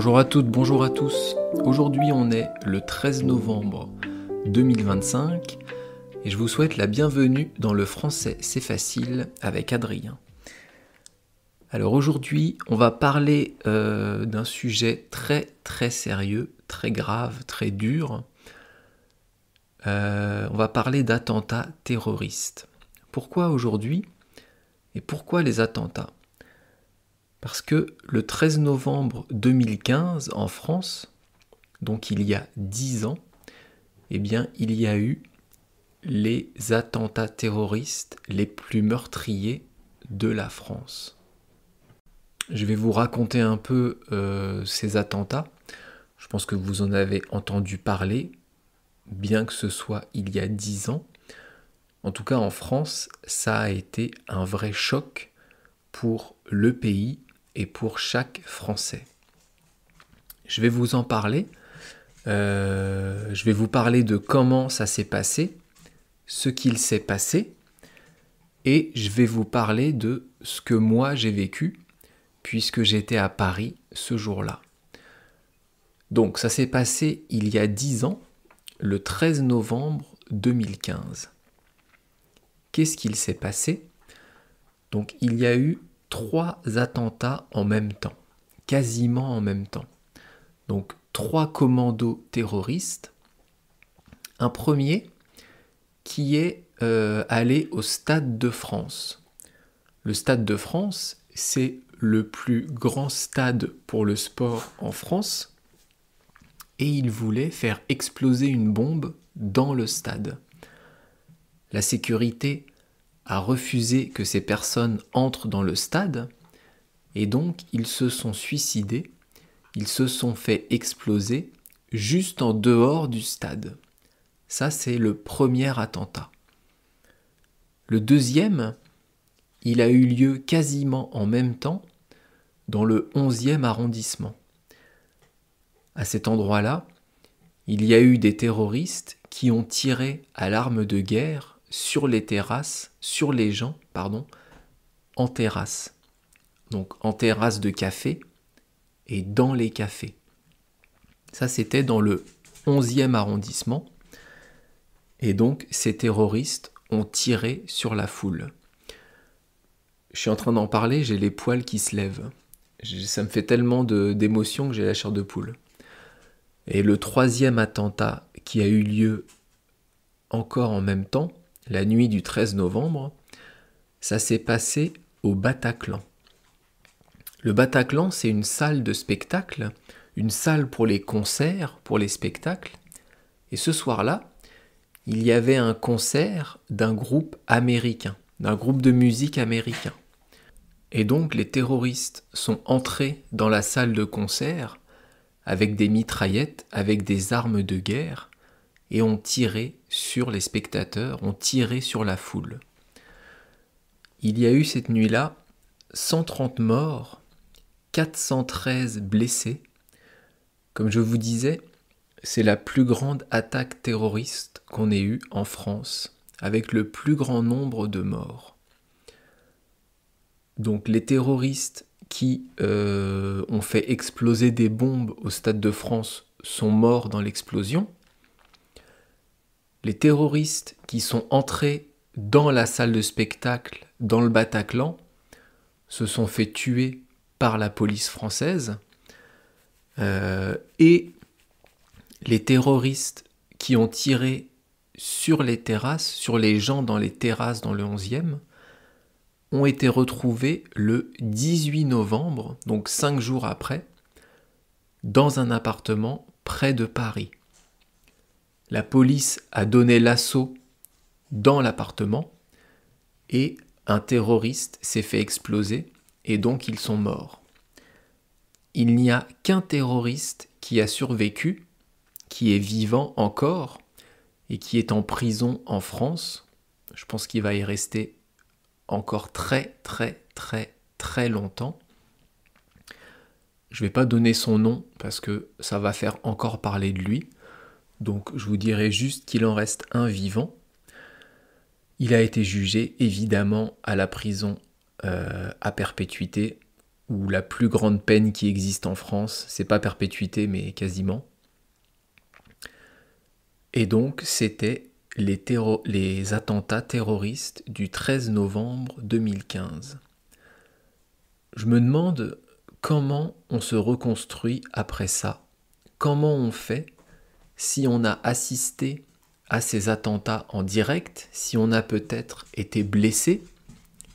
Bonjour à toutes, bonjour à tous. Aujourd'hui on est le 13 novembre 2025 et je vous souhaite la bienvenue dans le français c'est facile avec Adrien. Alors aujourd'hui on va parler d'un sujet très sérieux, très grave, très dur. On va parler d'attentats terroristes. Pourquoi aujourd'hui et pourquoi les attentats ? Parce que le 13 novembre 2015, en France, donc il y a 10 ans, eh bien, il y a eu les attentats terroristes les plus meurtriers de la France. Je vais vous raconter un peu ces attentats. Je pense que vous en avez entendu parler, bien que ce soit il y a 10 ans. En tout cas, en France, ça a été un vrai choc pour le pays et pour chaque Français. Je vais vous en parler. Je vais vous parler de comment ça s'est passé, ce qu'il s'est passé, et je vais vous parler de ce que moi j'ai vécu, puisque j'étais à Paris ce jour-là. Donc ça s'est passé il y a 10 ans, le 13 novembre 2015. Qu'est-ce qu'il s'est passé ? Donc il y a eu 3 attentats en même temps, quasiment en même temps. Donc 3 commandos terroristes. Un premier qui est allé au Stade de France. Le Stade de France, c'est le plus grand stade pour le sport en France et il voulait faire exploser une bombe dans le stade. La sécurité a refusé que ces personnes entrent dans le stade et donc ils se sont suicidés, ils se sont fait exploser juste en dehors du stade. Ça, c'est le premier attentat. Le deuxième, il a eu lieu quasiment en même temps dans le 11e arrondissement. À cet endroit-là, il y a eu des terroristes qui ont tiré à l'arme de guerre sur les terrasses, sur les gens, en terrasse. Donc en terrasse de café et dans les cafés. Ça, c'était dans le 11e arrondissement. Et donc, ces terroristes ont tiré sur la foule. Je suis en train d'en parler, j'ai les poils qui se lèvent. Ça me fait tellement d'émotions que j'ai la chair de poule. Et le troisième attentat qui a eu lieu encore en même temps, la nuit du 13 novembre, ça s'est passé au Bataclan. Le Bataclan, c'est une salle de spectacle, une salle pour les concerts, pour les spectacles. Et ce soir-là, il y avait un concert d'un groupe américain, d'un groupe de musique américain. Et donc les terroristes sont entrés dans la salle de concert avec des mitraillettes, avec des armes de guerre, et ont tiré sur les spectateurs, ont tiré sur la foule. Il y a eu cette nuit-là 130 morts, 413 blessés. Comme je vous disais, c'est la plus grande attaque terroriste qu'on ait eue en France, avec le plus grand nombre de morts. Donc les terroristes qui ont fait exploser des bombes au Stade de France sont morts dans l'explosion. Les terroristes qui sont entrés dans la salle de spectacle, dans le Bataclan, se sont fait tuer par la police française. Et les terroristes qui ont tiré sur les terrasses, sur les gens dans les terrasses dans le 11e, ont été retrouvés le 18 novembre, donc 5 jours après, dans un appartement près de Paris. La police a donné l'assaut dans l'appartement et un terroriste s'est fait exploser et donc ils sont morts. Il n'y a qu'un terroriste qui a survécu, qui est vivant encore et qui est en prison en France. Je pense qu'il va y rester encore très longtemps. Je ne vais pas donner son nom parce que ça va faire encore parler de lui. Donc je vous dirai juste qu'il en reste un vivant. Il a été jugé évidemment à la prison à perpétuité. ou la plus grande peine qui existe en France. C'est pas perpétuité, mais quasiment. Et donc, c'était les attentats terroristes du 13 novembre 2015. Je me demande comment on se reconstruit après ça. Comment on fait si on a assisté à ces attentats en direct, si on a peut-être été blessé,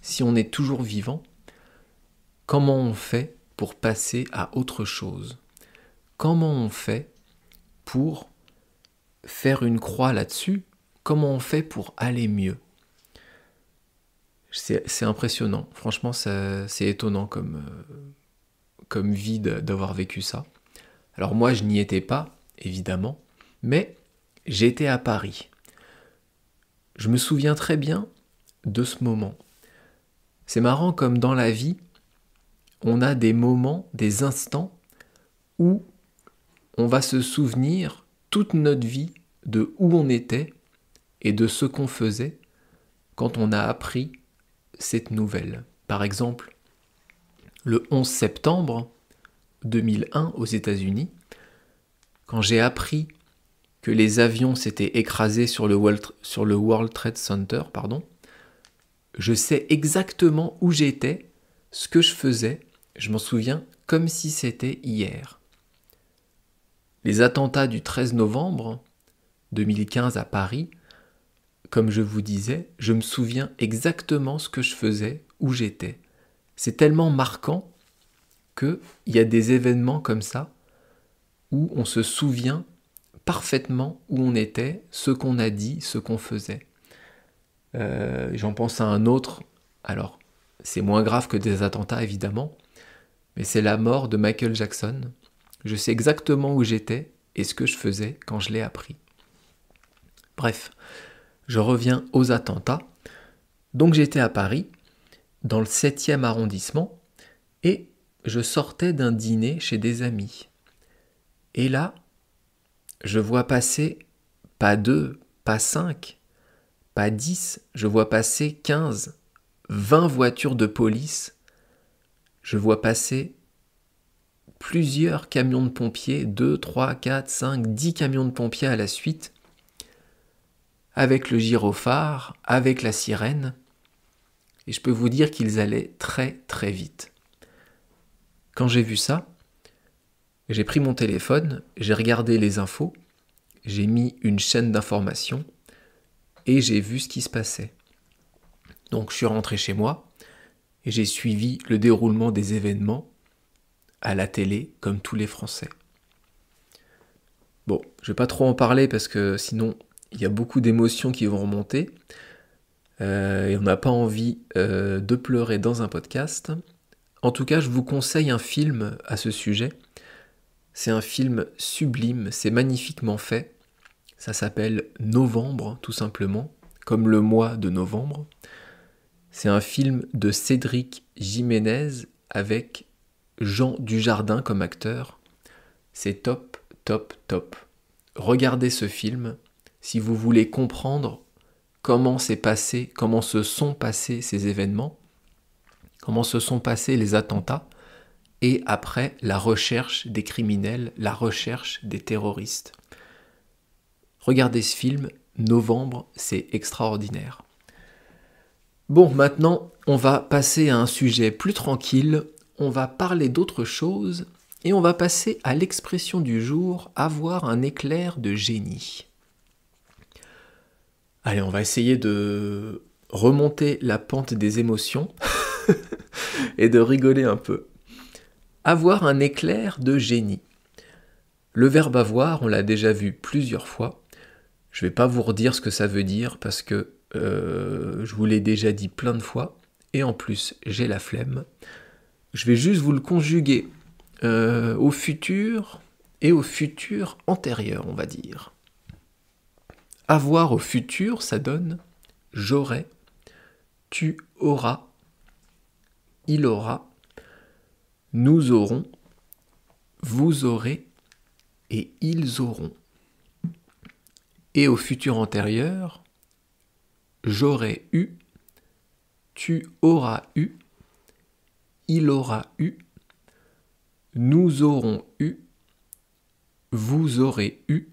si on est toujours vivant. Comment on fait pour passer à autre chose? Comment on fait pour faire une croix là-dessus? Comment on fait pour aller mieux? C'est impressionnant. Franchement, c'est étonnant comme vie d'avoir vécu ça. Alors moi, je n'y étais pas, évidemment, mais j'étais à Paris. Je me souviens très bien de ce moment. C'est marrant comme dans la vie, on a des moments, des instants où on va se souvenir toute notre vie de où on était et de ce qu'on faisait quand on a appris cette nouvelle. Par exemple, le 11 septembre 2001 aux États-Unis, quand j'ai appris que les avions s'étaient écrasés sur le World Trade Center, je sais exactement où j'étais, ce que je faisais, je m'en souviens comme si c'était hier. Les attentats du 13 novembre 2015 à Paris, comme je vous disais, je me souviens exactement ce que je faisais, où j'étais. C'est tellement marquant qu'il y a des événements comme ça où on se souvient parfaitement où on était, ce qu'on a dit, ce qu'on faisait. J'en pense à un autre, alors c'est moins grave que des attentats évidemment, mais c'est la mort de Michael Jackson. Je sais exactement où j'étais et ce que je faisais quand je l'ai appris. Bref, je reviens aux attentats. Donc j'étais à Paris, dans le 7e arrondissement, et je sortais d'un dîner chez des amis. Et là, je vois passer pas 2, pas 5, pas 10, je vois passer 15, 20 voitures de police. Je vois passer plusieurs camions de pompiers, 2, 3, 4, 5, 10 camions de pompiers à la suite, avec le gyrophare, avec la sirène, et je peux vous dire qu'ils allaient très très vite. Quand j'ai vu ça, j'ai pris mon téléphone, j'ai regardé les infos, j'ai mis une chaîne d'information, et j'ai vu ce qui se passait. Donc je suis rentré chez moi, et j'ai suivi le déroulement des événements à la télé, comme tous les Français. Bon, je vais pas trop en parler parce que sinon, il y a beaucoup d'émotions qui vont remonter, et on n'a pas envie de pleurer dans un podcast. En tout cas, je vous conseille un film à ce sujet. C'est un film sublime, c'est magnifiquement fait. Ça s'appelle Novembre, tout simplement, comme le mois de novembre. C'est un film de Cédric Jiménez avec Jean Dujardin comme acteur. C'est top, top, top. Regardez ce film si vous voulez comprendre comment se sont passés ces événements, comment se sont passés les attentats, et après la recherche des criminels, la recherche des terroristes. Regardez ce film, Novembre, c'est extraordinaire. Bon, maintenant, on va passer à un sujet plus tranquille, on va parler d'autre chose, et on va passer à l'expression du jour, avoir un éclair de génie. Allez, on va essayer de remonter la pente des émotions et de rigoler un peu. Avoir un éclair de génie. Le verbe avoir, on l'a déjà vu plusieurs fois. Je ne vais pas vous redire ce que ça veut dire parce que je vous l'ai déjà dit plein de fois. Et en plus, j'ai la flemme. Je vais juste vous le conjuguer au futur et au futur antérieur, on va dire. Avoir au futur, ça donne j'aurai, tu auras, il aura, nous aurons, vous aurez et ils auront. Et au futur antérieur, j'aurai eu, tu auras eu, il aura eu, nous aurons eu, vous aurez eu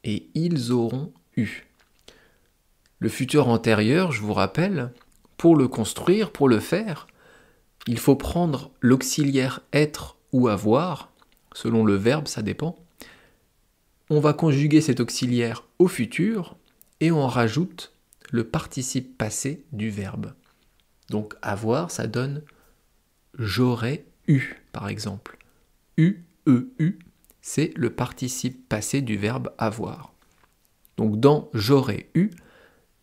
et ils auront eu. Le futur antérieur, je vous rappelle, pour le construire, pour le faire, il faut prendre l'auxiliaire être ou avoir, selon le verbe, ça dépend. On va conjuguer cet auxiliaire au futur et on rajoute le participe passé du verbe. Donc avoir, ça donne j'aurais eu, par exemple. Eu, c'est le participe passé du verbe avoir. Donc dans j'aurais eu,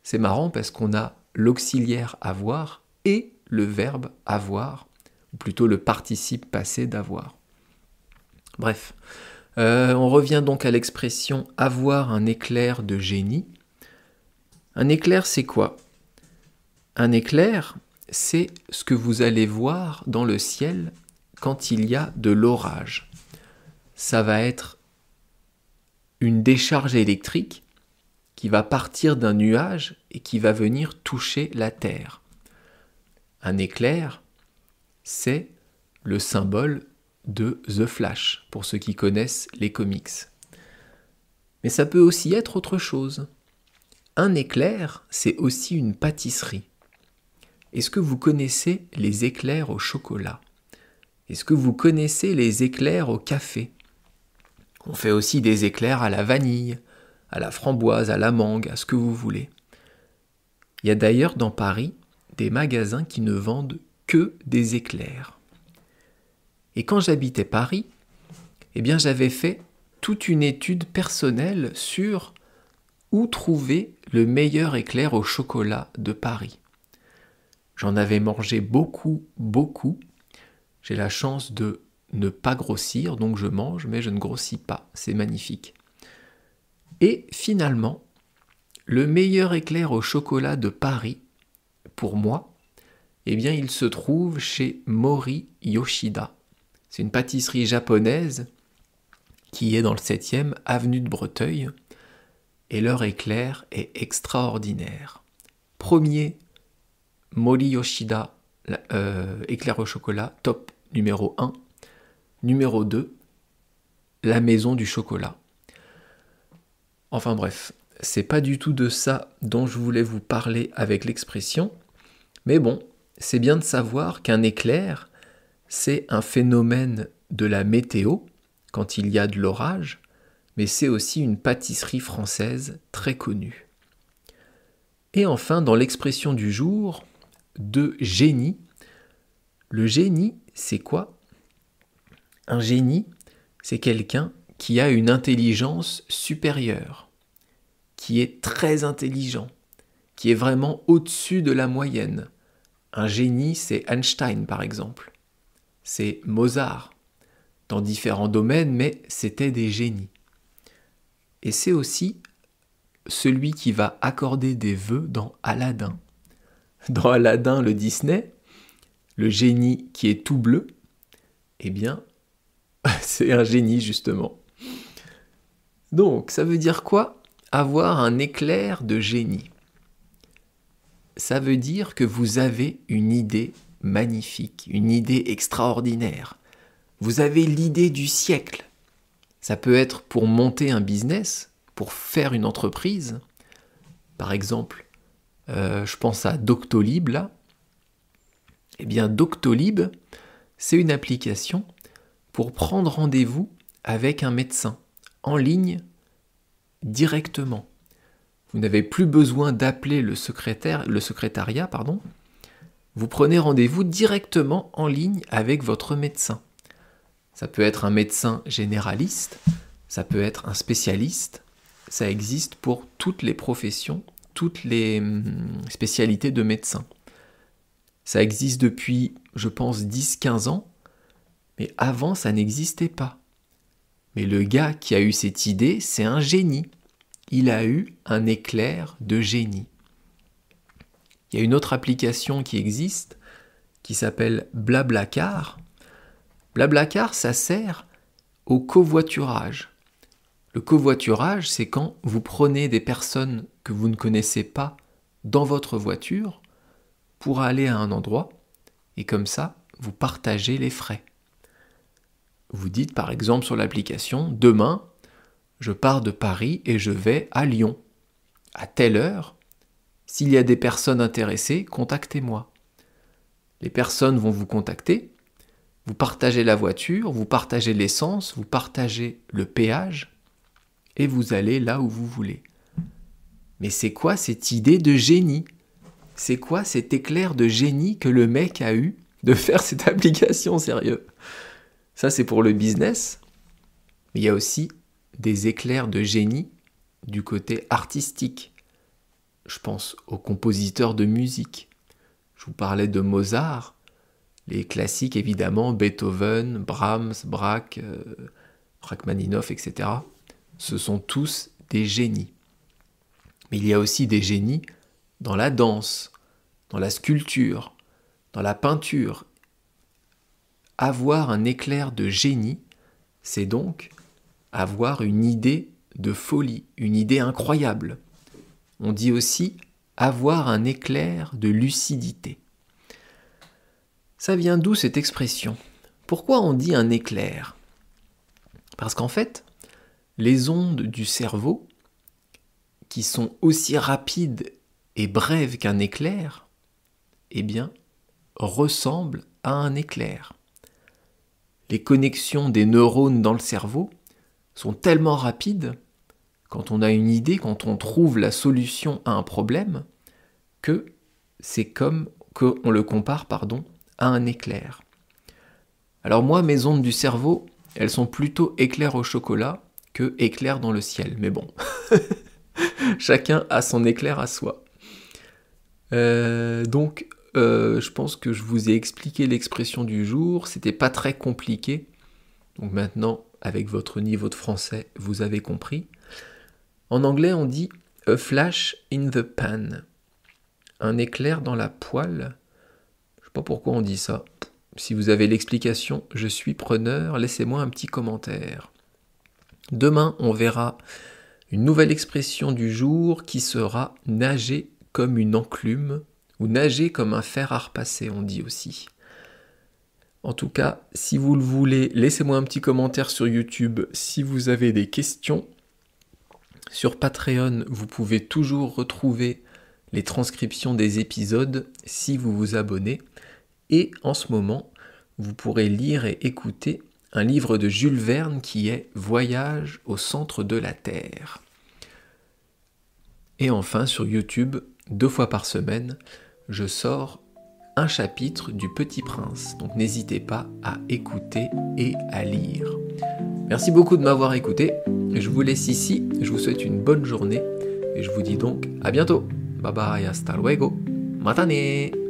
c'est marrant parce qu'on a l'auxiliaire avoir et le verbe avoir, ou plutôt le participe passé d'avoir. Bref, on revient donc à l'expression avoir un éclair de génie. Un éclair, c'est quoi? Un éclair, c'est ce que vous allez voir dans le ciel quand il y a de l'orage. Ça va être une décharge électrique qui va partir d'un nuage et qui va venir toucher la terre. Un éclair, c'est le symbole de The Flash, pour ceux qui connaissent les comics. Mais ça peut aussi être autre chose. Un éclair, c'est aussi une pâtisserie. Est-ce que vous connaissez les éclairs au chocolat? Est-ce que vous connaissez les éclairs au café? On fait aussi des éclairs à la vanille, à la framboise, à la mangue, à ce que vous voulez. Il y a d'ailleurs dans Paris des magasins qui ne vendent que des éclairs. Et quand j'habitais Paris, eh bien j'avais fait toute une étude personnelle sur où trouver le meilleur éclair au chocolat de Paris. J'en avais mangé beaucoup. J'ai la chance de ne pas grossir, donc je mange, mais je ne grossis pas. C'est magnifique. Et finalement, le meilleur éclair au chocolat de Paris, pour moi, eh bien, il se trouve chez Mori Yoshida. C'est une pâtisserie japonaise qui est dans le 7e avenue de Breteuil, et leur éclair est extraordinaire. Premier, Mori Yoshida, éclair au chocolat, top numéro 1. Numéro 2, la maison du chocolat. Enfin bref, c'est pas du tout de ça dont je voulais vous parler avec l'expression, mais bon, c'est bien de savoir qu'un éclair, c'est un phénomène de la météo, quand il y a de l'orage, mais c'est aussi une pâtisserie française très connue. Et enfin, dans l'expression du jour, de génie, le génie, c'est quoi? Un génie, c'est quelqu'un qui a une intelligence supérieure, qui est très intelligent, qui est vraiment au-dessus de la moyenne. Un génie, c'est Einstein, par exemple. C'est Mozart, dans différents domaines, mais c'était des génies. Et c'est aussi celui qui va accorder des vœux dans Aladdin. Dans Aladdin, le Disney, le génie qui est tout bleu, eh bien, c'est un génie, justement. Donc, ça veut dire quoi? Avoir un éclair de génie. Ça veut dire que vous avez une idée magnifique, une idée extraordinaire. Vous avez l'idée du siècle. Ça peut être pour monter un business, pour faire une entreprise. Par exemple, je pense à Doctolib, là. Eh bien, Doctolib, c'est une application pour prendre rendez-vous avec un médecin en ligne directement. Vous n'avez plus besoin d'appeler le secrétariat. Vous prenez rendez-vous directement en ligne avec votre médecin. Ça peut être un médecin généraliste, ça peut être un spécialiste. Ça existe pour toutes les professions, toutes les spécialités de médecin. Ça existe depuis, je pense, 10-15 ans, mais avant, ça n'existait pas. Mais le gars qui a eu cette idée, c'est un génie. Il a eu un éclair de génie. Il y a une autre application qui existe, qui s'appelle Blablacar. Blablacar, ça sert au covoiturage. Le covoiturage, c'est quand vous prenez des personnes que vous ne connaissez pas dans votre voiture pour aller à un endroit, et comme ça, vous partagez les frais. Vous dites par exemple sur l'application, demain, je pars de Paris et je vais à Lyon. À telle heure, s'il y a des personnes intéressées, contactez-moi. Les personnes vont vous contacter, vous partagez la voiture, vous partagez l'essence, vous partagez le péage, et vous allez là où vous voulez. Mais c'est quoi cette idée de génie ? C'est quoi cet éclair de génie que le mec a eu de faire cette application, sérieux ? Ça, c'est pour le business, mais il y a aussi des éclairs de génie du côté artistique. Je pense aux compositeurs de musique. Je vous parlais de Mozart, les classiques évidemment, Beethoven, Brahms, Bach, Rachmaninoff, etc. Ce sont tous des génies. Mais il y a aussi des génies dans la danse, dans la sculpture, dans la peinture. Avoir un éclair de génie, c'est donc avoir une idée de folie, une idée incroyable. On dit aussi avoir un éclair de lucidité. Ça vient d'où cette expression ? Pourquoi on dit un éclair ? Parce qu'en fait, les ondes du cerveau, qui sont aussi rapides et brèves qu'un éclair, eh bien, ressemblent à un éclair. Les connexions des neurones dans le cerveau sont tellement rapides, quand on a une idée, quand on trouve la solution à un problème, que c'est comme qu'on le compare, à un éclair. Alors moi, mes ondes du cerveau, elles sont plutôt éclairs au chocolat que éclairs dans le ciel. Mais bon, chacun a son éclair à soi. Donc, je pense que je vous ai expliqué l'expression du jour. C'était pas très compliqué. Donc maintenant, avec votre niveau de français, vous avez compris. En anglais, on dit « a flash in the pan ». Un éclair dans la poêle. Je ne sais pas pourquoi on dit ça. Si vous avez l'explication, je suis preneur. Laissez-moi un petit commentaire. Demain, on verra une nouvelle expression du jour qui sera « nager comme une enclume » ou « nager comme un fer à repasser », on dit aussi. En tout cas, si vous le voulez, laissez-moi un petit commentaire sur YouTube si vous avez des questions. Sur Patreon, vous pouvez toujours retrouver les transcriptions des épisodes si vous vous abonnez. Et en ce moment, vous pourrez lire et écouter un livre de Jules Verne qui est « Voyage au centre de la Terre ». Et enfin, sur YouTube, 2 fois par semaine, je sors un chapitre du Petit Prince. Donc n'hésitez pas à écouter et à lire. Merci beaucoup de m'avoir écouté. Je vous laisse ici. Je vous souhaite une bonne journée. Et je vous dis donc à bientôt. Bye bye, hasta luego. Matane.